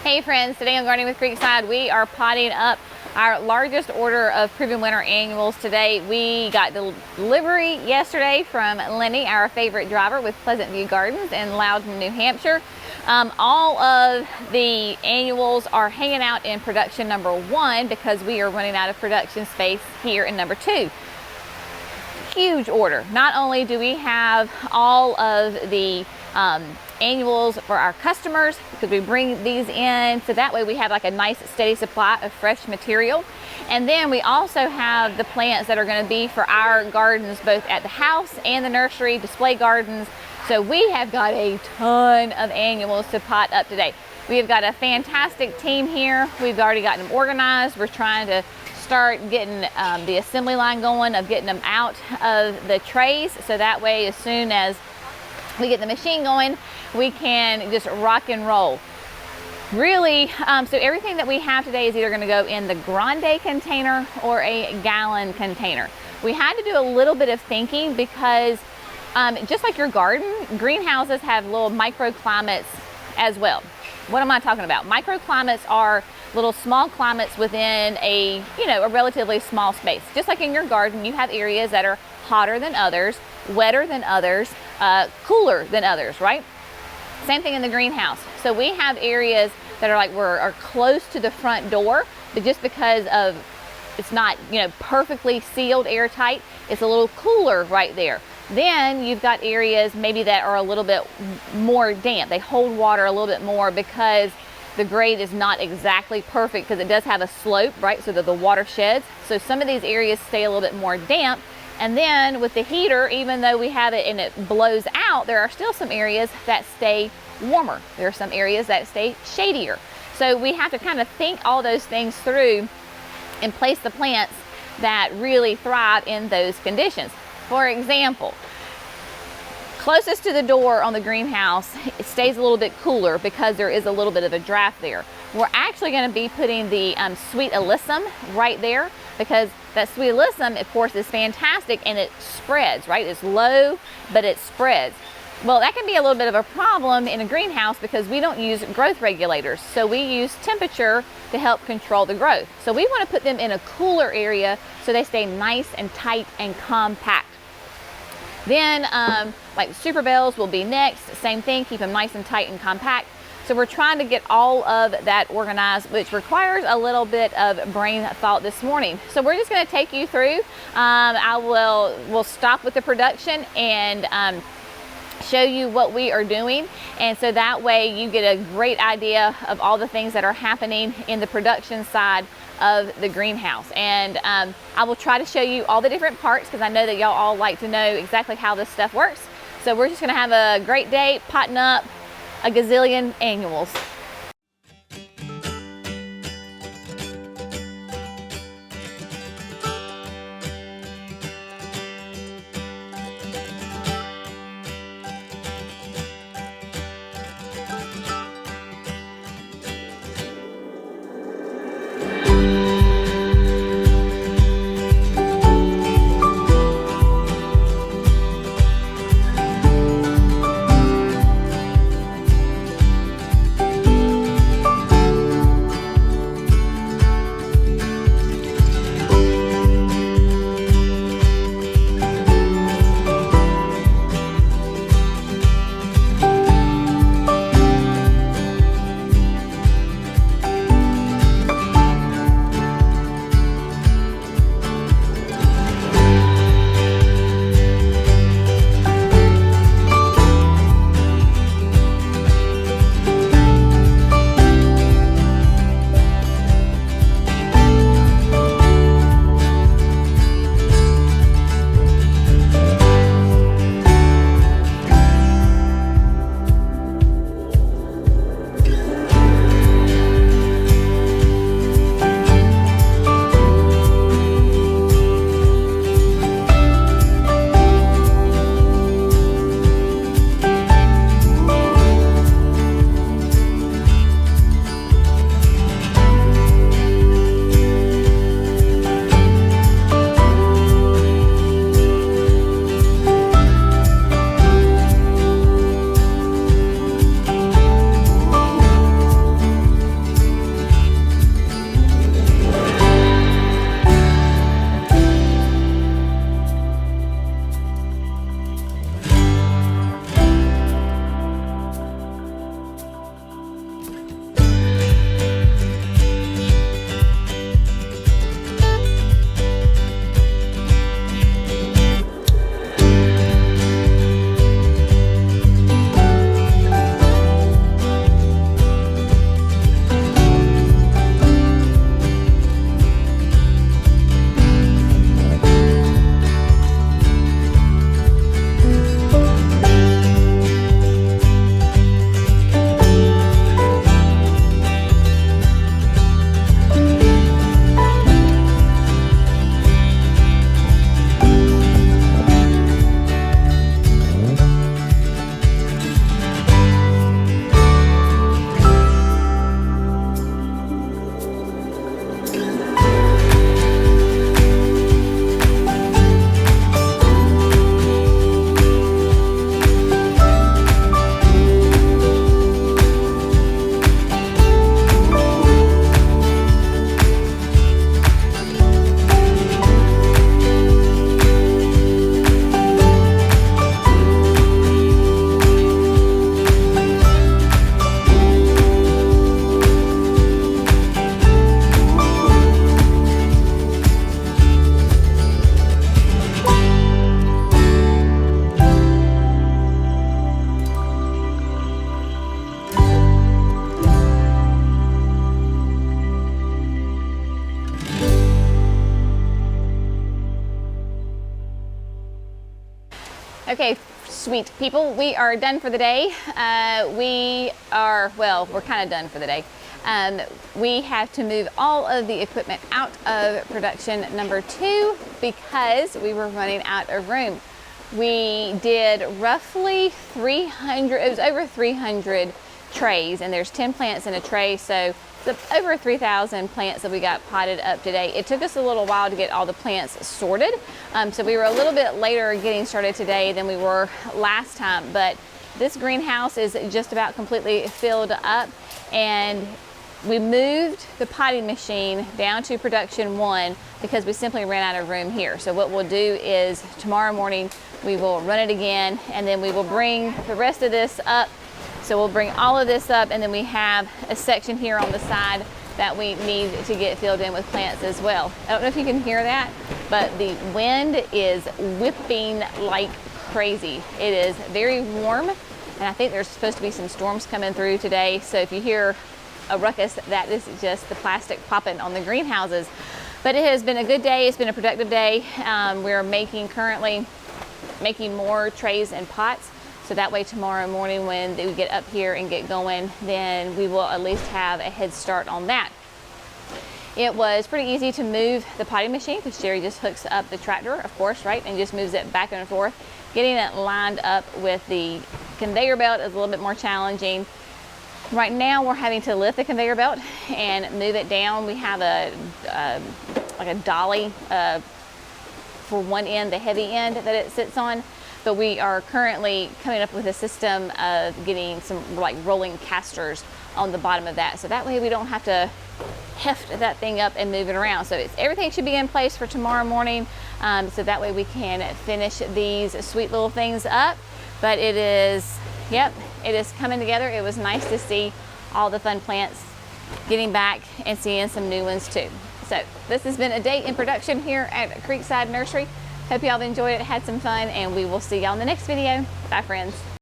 Hey friends, today on Gardening with Creekside, we are potting up our largest order of proven winter annuals today. We got delivery yesterday from Lenny, our favorite driver with Pleasant View Gardens in Loudon, New Hampshire. All of the annuals are hanging out in production number 1 because we are running out of production space here in number 2. Huge order. Not only do we have all of the annuals for our customers, because we bring these in so that way we have like a nice steady supply of fresh material, and then we also have the plants that are going to be for our gardens both at the house and the nursery display gardens. So we have got a ton of annuals to pot up today. We have got a fantastic team here. We've already got them organized. We're trying to start getting the assembly line going of getting them out of the trays, so that way as soon as we get the machine going, we can just rock and roll. Really, so everything that we have today is either going to go in the grande container or a gallon container. We had to do a little bit of thinking because just like your garden, greenhouses have little microclimates as well. What am I talking about? Microclimates are little small climates within a relatively small space. Just like in your garden, you have areas that are hotter than others, wetter than others, cooler than others, right? Same thing in the greenhouse. So we have areas that are close to the front door, but just because of it's not perfectly sealed airtight, it's a little cooler right there. Then you've got areas maybe that are a little bit more damp. They hold water a little bit more because the grade is not exactly perfect, because it does have a slope, right? So that the water sheds. So some of these areas stay a little bit more damp. And then with the heater, even though we have it and it blows out, there are still some areas that stay warmer. There are some areas that stay shadier. So we have to kind of think all those things through and place the plants that really thrive in those conditions. For example, closest to the door on the greenhouse, it stays a little bit cooler because there is a little bit of a draft there. We're actually going to be putting the sweet alyssum right there, because that sweet alyssum, of course, is fantastic and it spreads, right? It's low, but it spreads. Well, that can be a little bit of a problem in a greenhouse because we don't use growth regulators. So we use temperature to help control the growth. So we want to put them in a cooler area so they stay nice and tight and compact. Then like super bells will be next. Same thing, keep them nice and tight and compact. So we're trying to get all of that organized, which requires a little bit of brain thought this morning. So we're just going to take you through. We'll stop with the production and show you what we are doing, and so that way you get a great idea of all the things that are happening in the production side of the greenhouse. And I will try to show you all the different parts, because I know that y'all all like to know exactly how this stuff works. So we're just going to have a great day potting up a gazillion annuals. Okay, sweet people, we are done for the day. We're kind of done for the day. We have to move all of the equipment out of production number 2 because we were running out of room. We did roughly 300, it was over 300 trays, and there's 10 plants in a tray, so it's over 3,000 plants that we got potted up today. It took us a little while to get all the plants sorted, so we were a little bit later getting started today than we were last time, but this greenhouse is just about completely filled up, and we moved the potting machine down to production 1 because we simply ran out of room here. So what we'll do is tomorrow morning we will run it again, and then we will bring the rest of this up. So we'll bring all of this up, and then we have a section here on the side that we need to get filled in with plants as well. I don't know if you can hear that, but the wind is whipping like crazy. It is very warm, and I think there's supposed to be some storms coming through today. So if you hear a ruckus, that is just the plastic popping on the greenhouses. But it has been a good day. It's been a productive day. We're currently making more trays and pots. So that way tomorrow morning when we get up here and get going, then we will at least have a head start on that. It was pretty easy to move the potting machine because Jerry just hooks up the tractor, of course, right, and just moves it back and forth. Getting it lined up with the conveyor belt is a little bit more challenging. Right now we're having to lift the conveyor belt and move it down. We have like a dolly for one end, the heavy end that it sits on. But we are currently coming up with a system of getting some like rolling casters on the bottom of that. So that way we don't have to heft that thing up and move it around. So everything should be in place for tomorrow morning. So that way we can finish these sweet little things up. But it is coming together. It was nice to see all the fun plants getting back and seeing some new ones too. So this has been a day in production here at Creekside Nursery. Hope y'all enjoyed it, had some fun, and we will see y'all in the next video. Bye, friends.